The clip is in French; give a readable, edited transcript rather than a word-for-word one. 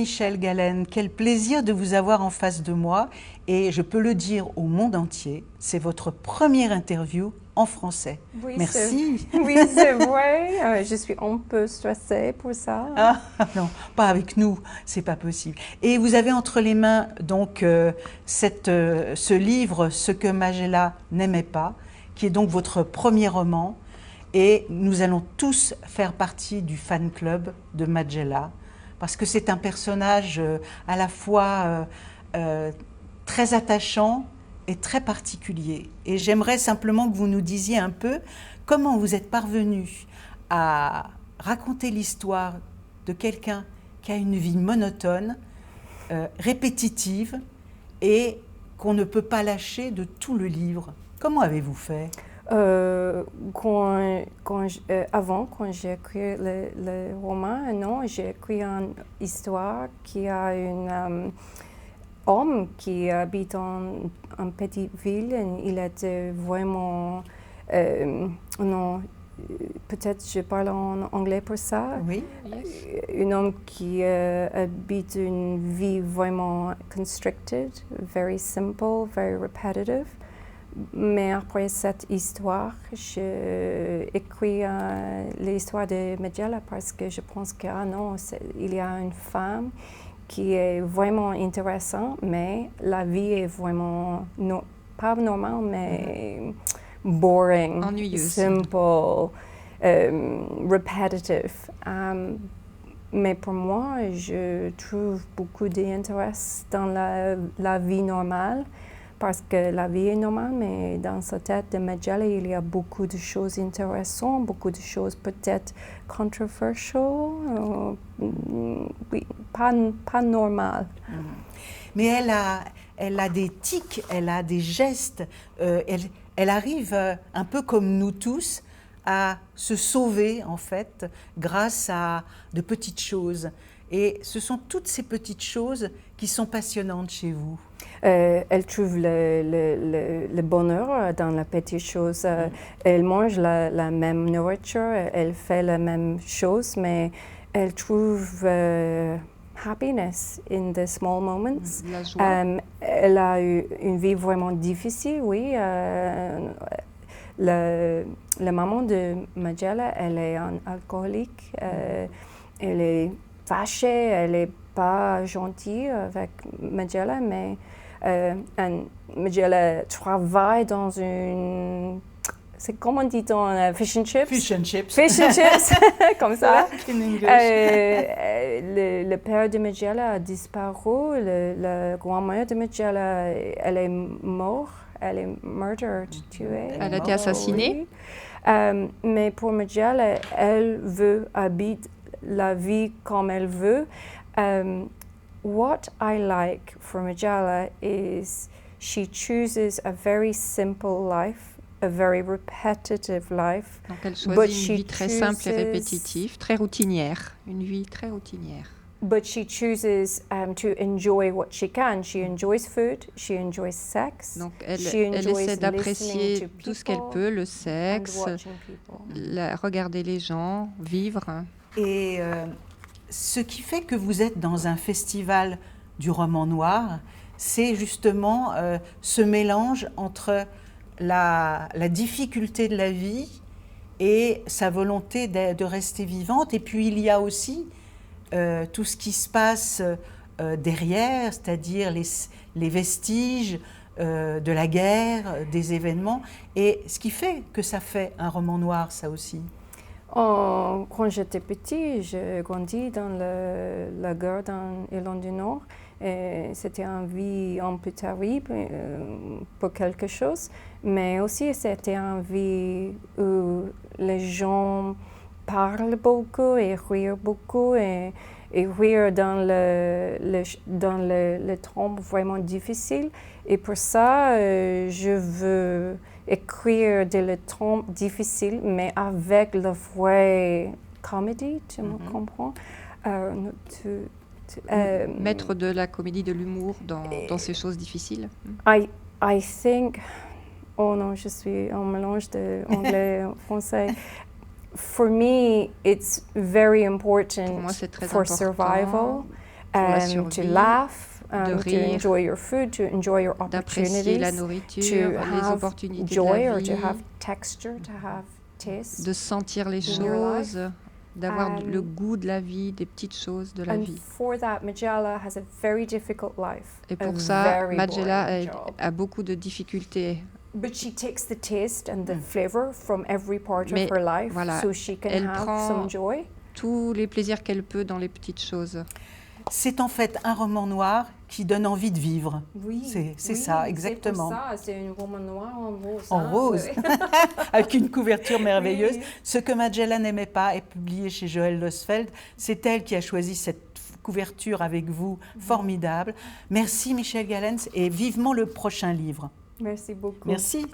Jean-Michel Galen, quel plaisir de vous avoir en face de moi. Et je peux le dire au monde entier, c'est votre première interview en français. Oui, merci. Oui, c'est vrai. Je suis un peu stressée pour ça. Ah non, pas avec nous, c'est pas possible. Et vous avez entre les mains donc ce livre, Ce que Majella n'aimait pas, qui est donc votre premier roman. Et nous allons tous faire partie du fan club de Majella, parce que c'est un personnage à la fois très attachant et très particulier. Et j'aimerais simplement que vous nous disiez un peu comment vous êtes parvenu à raconter l'histoire de quelqu'un qui a une vie monotone, répétitive, et qu'on ne peut pas lâcher de tout le livre. Comment avez-vous fait ? Avant, quand j'ai écrit le roman, non, j'ai écrit une histoire qui a un homme qui habite en une petite ville. Et il était vraiment, non, peut-être je parle en anglais pour ça. Oui. Un homme qui habite une vie vraiment constricted, very simple, very repetitive. Mais après cette histoire, j'ai écrit l'histoire de Majella parce que je pense qu'il y a une femme qui est vraiment intéressante, mais la vie est vraiment pas normale, mais boring, ennuyeuse, simple, repetitive. Mais pour moi, je trouve beaucoup d'intérêt dans la vie normale. Parce que la vie est normale, mais dans sa tête de Majella, il y a beaucoup de choses intéressantes, beaucoup de choses peut-être controversiales, oui, pas normales. Mais elle a des tics, elle a des gestes, elle arrive un peu comme nous tous à se sauver en fait grâce à de petites choses. Et ce sont toutes ces petites choses qui sont passionnantes chez vous. Elle trouve le bonheur dans les petites choses. Elle mange la même nourriture, elle fait la même chose, mais elle trouve happiness in the small moments. La joie. Elle a eu une vie vraiment difficile, oui. La maman de Majella, elle est un alcoolique. Elle est fâchée, elle n'est pas gentille avec Majella, mais Majella travaille dans une... C'est comment dit-on? Fish and chips? Fish and chips. Fish and chips, comme ça. In English. Le père de Majella a disparu. La grand-mère de Majella, elle est morte. Elle est murdered, tuée. Elle a été assassinée. Oui. Mais pour Majella, elle veut habiter la vie comme elle veut. What I like for Majella is she chooses a very simple life, a very repetitive life. Donc elle choisit une vie très simple et répétitive, très routinière, une vie très routinière. But she chooses to enjoy what she can. She enjoys food, she enjoys sex. Donc elle essaie d'apprécier tout ce qu'elle peut, le sexe, regarder les gens, vivre. Et ce qui fait que vous êtes dans un festival du roman noir, c'est justement ce mélange entre la difficulté de la vie et sa volonté de rester vivante. Et puis il y a aussi tout ce qui se passe derrière, c'est-à-dire les vestiges de la guerre, des événements. Et ce qui fait que ça fait un roman noir, ça aussi. Quand j'étais petite, j'ai grandi dans la guerre dans l'Irlande du Nord. C'était une vie un peu terrible pour quelque chose, mais aussi c'était une vie où les gens parlent beaucoup et rient beaucoup et rire dans le temps vraiment difficile. Et pour ça, je veux écrire dans le temps difficile, mais avec la vraie comédie, tu me comprends? Mettre de la comédie, de l'humour dans ces choses difficiles. I think, oh non, je suis un mélange de anglais et français. For me, it's very important Pour moi, c'est très for important. survival. la to survie, laugh, de to rire, enjoy your food, to enjoy your d'apprécier la opportunities, nourriture, to les have opportunités de joy la or to vie, have texture, to have taste. de sentir les in your life. choses, d'avoir le goût de la vie, des petites choses de la And vie. for that, Majella has a very difficult life. Et a pour ça, very Majella boring job. a beaucoup de difficultés. But she takes the taste and the flavor from every part Mais of her life, voilà, so she can elle have prend some joy. Tous les plaisirs qu'elle peut dans les petites choses. C'est en fait un roman noir qui donne envie de vivre. Oui, C'est ça, exactement. C'est pour ça, c'est un roman noir en rose. En rose, avec une couverture merveilleuse. Oui. Ce que Majella n'aimait pas est publié chez Joël Losfeld. C'est elle qui a choisi cette couverture avec vous, formidable. Merci Michel Gallens et vivement le prochain livre. Merci beaucoup. Merci.